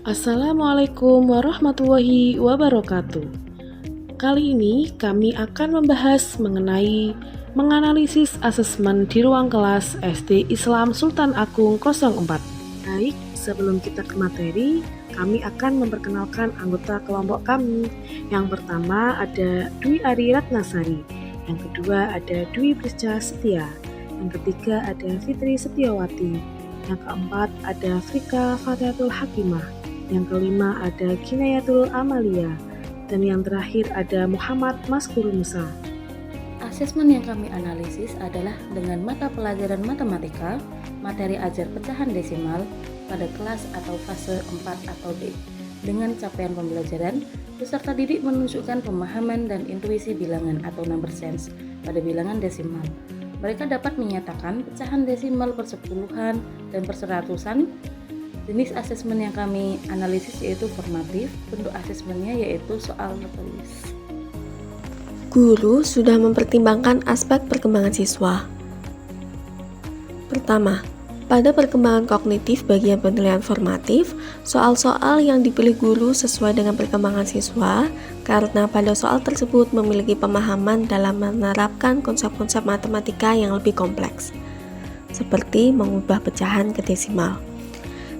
Assalamualaikum warahmatullahi wabarakatuh. Kali ini kami akan membahas mengenai menganalisis asesmen di ruang kelas SD Islam Sultan Agung 04. Baik, sebelum kita ke materi, kami akan memperkenalkan anggota kelompok kami. Yang pertama ada Dwi Ari Ratnasari, yang kedua ada Dwi Prisca Setia, yang ketiga ada Fitri Setiawati, yang keempat ada Frika Fatihatul Hakimah, yang kelima ada Kinayatul Amalia, dan yang terakhir ada Muhammad Maskur Musa. Asesmen yang kami analisis adalah dengan mata pelajaran matematika, materi ajar pecahan desimal pada kelas atau fase 4 atau D. Dengan capaian pembelajaran, peserta didik menunjukkan pemahaman dan intuisi bilangan atau number sense pada bilangan desimal. Mereka dapat menyatakan pecahan desimal persepuluhan dan perseratusan. Jenis asesmen yang kami analisis yaitu formatif, bentuk asesmennya yaitu soal tertulis. Guru sudah mempertimbangkan aspek perkembangan siswa. Pertama, pada perkembangan kognitif bagian penilaian formatif, soal-soal yang dipilih guru sesuai dengan perkembangan siswa karena pada soal tersebut memiliki pemahaman dalam menerapkan konsep-konsep matematika yang lebih kompleks, seperti mengubah pecahan ke desimal.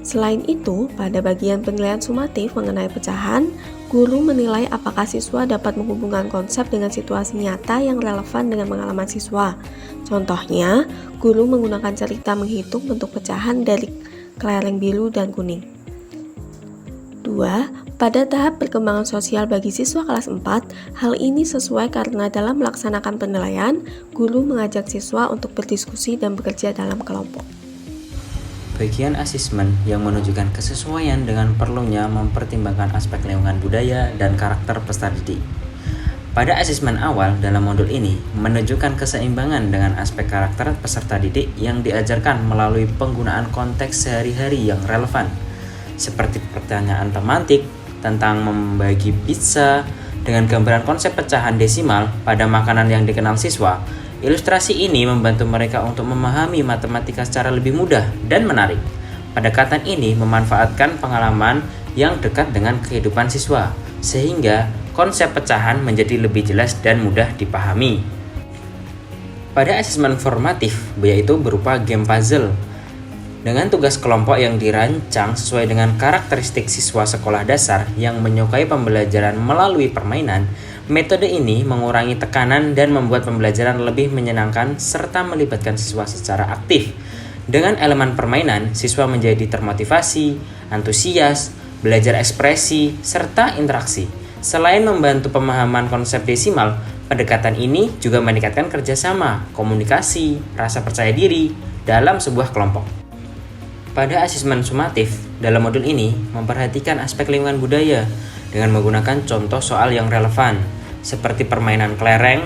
Selain itu, pada bagian penilaian sumatif mengenai pecahan, guru menilai apakah siswa dapat menghubungkan konsep dengan situasi nyata yang relevan dengan pengalaman siswa. Contohnya, guru menggunakan cerita menghitung bentuk pecahan dari kelereng biru dan kuning. 2. Pada tahap perkembangan sosial bagi siswa kelas 4, hal ini sesuai karena dalam melaksanakan penilaian, guru mengajak siswa untuk berdiskusi dan bekerja dalam kelompok. Bagian asesmen yang menunjukkan kesesuaian dengan perlunya mempertimbangkan aspek lingkungan budaya dan karakter peserta didik. Pada asesmen awal dalam modul ini menunjukkan keseimbangan dengan aspek karakter peserta didik yang diajarkan melalui penggunaan konteks sehari-hari yang relevan, seperti pertanyaan tematik tentang membagi pizza dengan gambaran konsep pecahan desimal pada makanan yang dikenal siswa. Ilustrasi ini membantu mereka untuk memahami matematika secara lebih mudah dan menarik. Pendekatan ini memanfaatkan pengalaman yang dekat dengan kehidupan siswa, sehingga konsep pecahan menjadi lebih jelas dan mudah dipahami. Pada asesmen formatif, yaitu berupa game puzzle, dengan tugas kelompok yang dirancang sesuai dengan karakteristik siswa sekolah dasar yang menyukai pembelajaran melalui permainan, metode ini mengurangi tekanan dan membuat pembelajaran lebih menyenangkan serta melibatkan siswa secara aktif. Dengan elemen permainan, siswa menjadi termotivasi, antusias, belajar ekspresi, serta interaksi. Selain membantu pemahaman konsep desimal, pendekatan ini juga meningkatkan kerjasama, komunikasi, rasa percaya diri dalam sebuah kelompok. Pada asesmen sumatif, dalam modul ini memperhatikan aspek lingkungan budaya dengan menggunakan contoh soal yang relevan, seperti permainan kelereng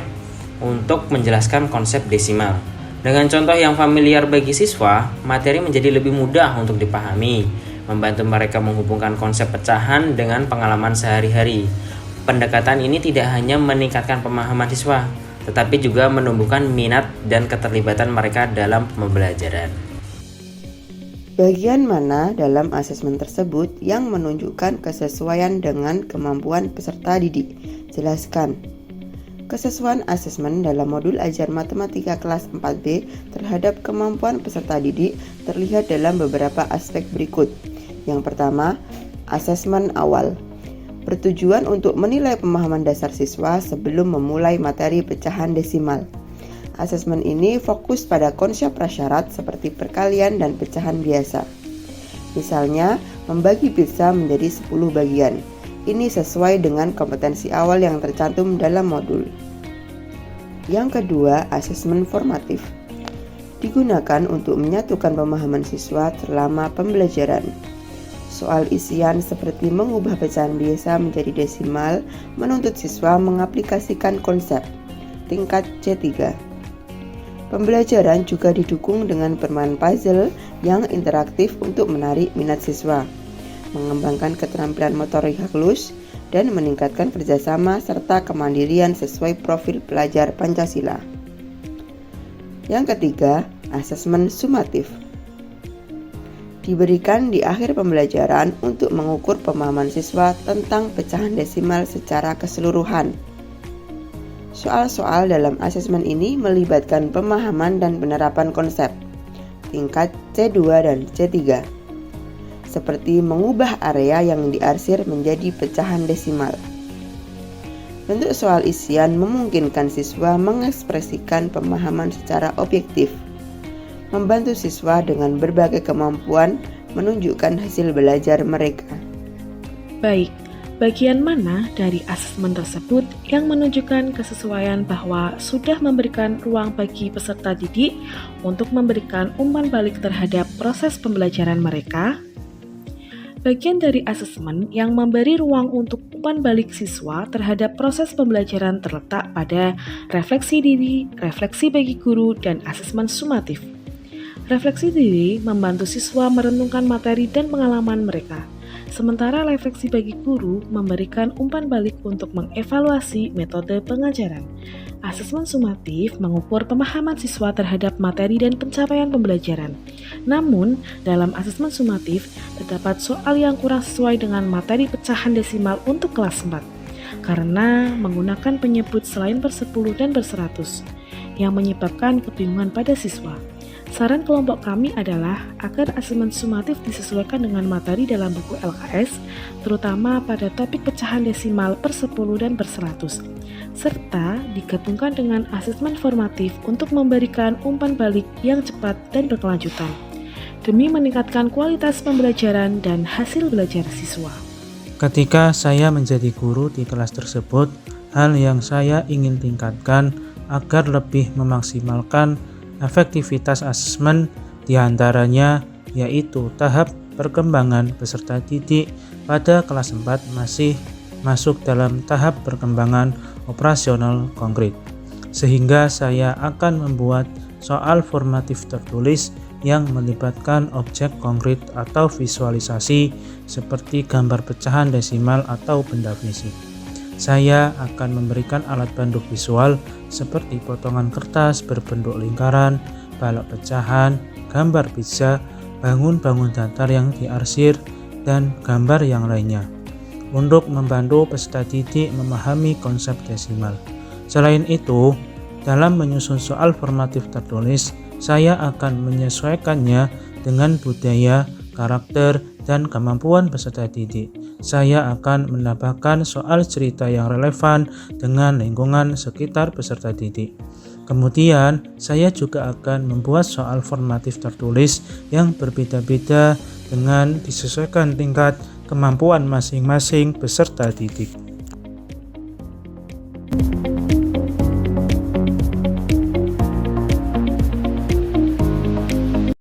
untuk menjelaskan konsep desimal. Dengan contoh yang familiar bagi siswa, materi menjadi lebih mudah untuk dipahami, membantu mereka menghubungkan konsep pecahan dengan pengalaman sehari-hari. Pendekatan ini tidak hanya meningkatkan pemahaman siswa, tetapi juga menumbuhkan minat dan keterlibatan mereka dalam pembelajaran. Bagian mana dalam asesmen tersebut yang menunjukkan kesesuaian dengan kemampuan peserta didik? Jelaskan. Kesesuaian asesmen dalam modul ajar matematika kelas 4B terhadap kemampuan peserta didik terlihat dalam beberapa aspek berikut. Yang pertama, asesmen awal. Bertujuan untuk menilai pemahaman dasar siswa sebelum memulai materi pecahan desimal. Asesmen ini fokus pada konsep prasyarat seperti perkalian dan pecahan biasa. Misalnya, membagi pizza menjadi 10 bagian. Ini sesuai dengan kompetensi awal yang tercantum dalam modul. Yang kedua, asesmen formatif. Digunakan untuk menyatukan pemahaman siswa selama pembelajaran. Soal isian seperti mengubah pecahan biasa menjadi desimal menuntut siswa mengaplikasikan konsep tingkat C3. Pembelajaran juga didukung dengan permainan puzzle yang interaktif untuk menarik minat siswa, mengembangkan keterampilan motorik halus, dan meningkatkan kerjasama serta kemandirian sesuai profil pelajar Pancasila. Yang ketiga, asesmen sumatif. diberikan di akhir pembelajaran untuk mengukur pemahaman siswa tentang pecahan desimal secara keseluruhan. Soal-soal dalam asesmen ini melibatkan pemahaman dan penerapan konsep tingkat C2 dan C3, seperti mengubah area yang diarsir menjadi pecahan desimal. Bentuk soal isian memungkinkan siswa mengekspresikan pemahaman secara objektif, membantu siswa dengan berbagai kemampuan menunjukkan hasil belajar mereka. Baik, bagian mana dari asesmen tersebut yang menunjukkan kesesuaian bahwa sudah memberikan ruang bagi peserta didik untuk memberikan umpan balik terhadap proses pembelajaran mereka? Bagian dari asesmen yang memberi ruang untuk umpan balik siswa terhadap proses pembelajaran terletak pada refleksi diri, refleksi bagi guru, dan asesmen sumatif. Refleksi diri membantu siswa merenungkan materi dan pengalaman mereka, sementara refleksi bagi guru memberikan umpan balik untuk mengevaluasi metode pengajaran. Asesmen sumatif mengukur pemahaman siswa terhadap materi dan pencapaian pembelajaran. Namun, dalam asesmen sumatif, terdapat soal yang kurang sesuai dengan materi pecahan desimal untuk kelas 4, karena menggunakan penyebut selain per 10 dan per 100, yang menyebabkan kebingungan pada siswa. Saran kelompok kami adalah agar asesmen sumatif disesuaikan dengan materi dalam buku LKS, terutama pada topik pecahan desimal per 10 dan per 100, serta digabungkan dengan asesmen formatif untuk memberikan umpan balik yang cepat dan berkelanjutan, demi meningkatkan kualitas pembelajaran dan hasil belajar siswa. Ketika saya menjadi guru di kelas tersebut, hal yang saya ingin tingkatkan agar lebih memaksimalkan efektivitas asesmen diantaranya yaitu tahap perkembangan peserta didik pada kelas 4 masih masuk dalam tahap perkembangan operasional konkret, sehingga saya akan membuat soal formatif tertulis yang melibatkan objek konkret atau visualisasi seperti gambar pecahan desimal atau benda fisik. Saya akan memberikan alat bantu visual seperti potongan kertas berbentuk lingkaran, balok pecahan, gambar pizza, bangun-bangun datar yang diarsir, dan gambar yang lainnya, untuk membantu peserta didik memahami konsep desimal. Selain itu, dalam menyusun soal formatif tertulis, saya akan menyesuaikannya dengan budaya, karakter, dan kemampuan peserta didik. Saya akan menambahkan soal cerita yang relevan dengan lingkungan sekitar peserta didik. Kemudian, saya juga akan membuat soal formatif tertulis yang berbeda-beda dengan disesuaikan tingkat kemampuan masing-masing peserta didik.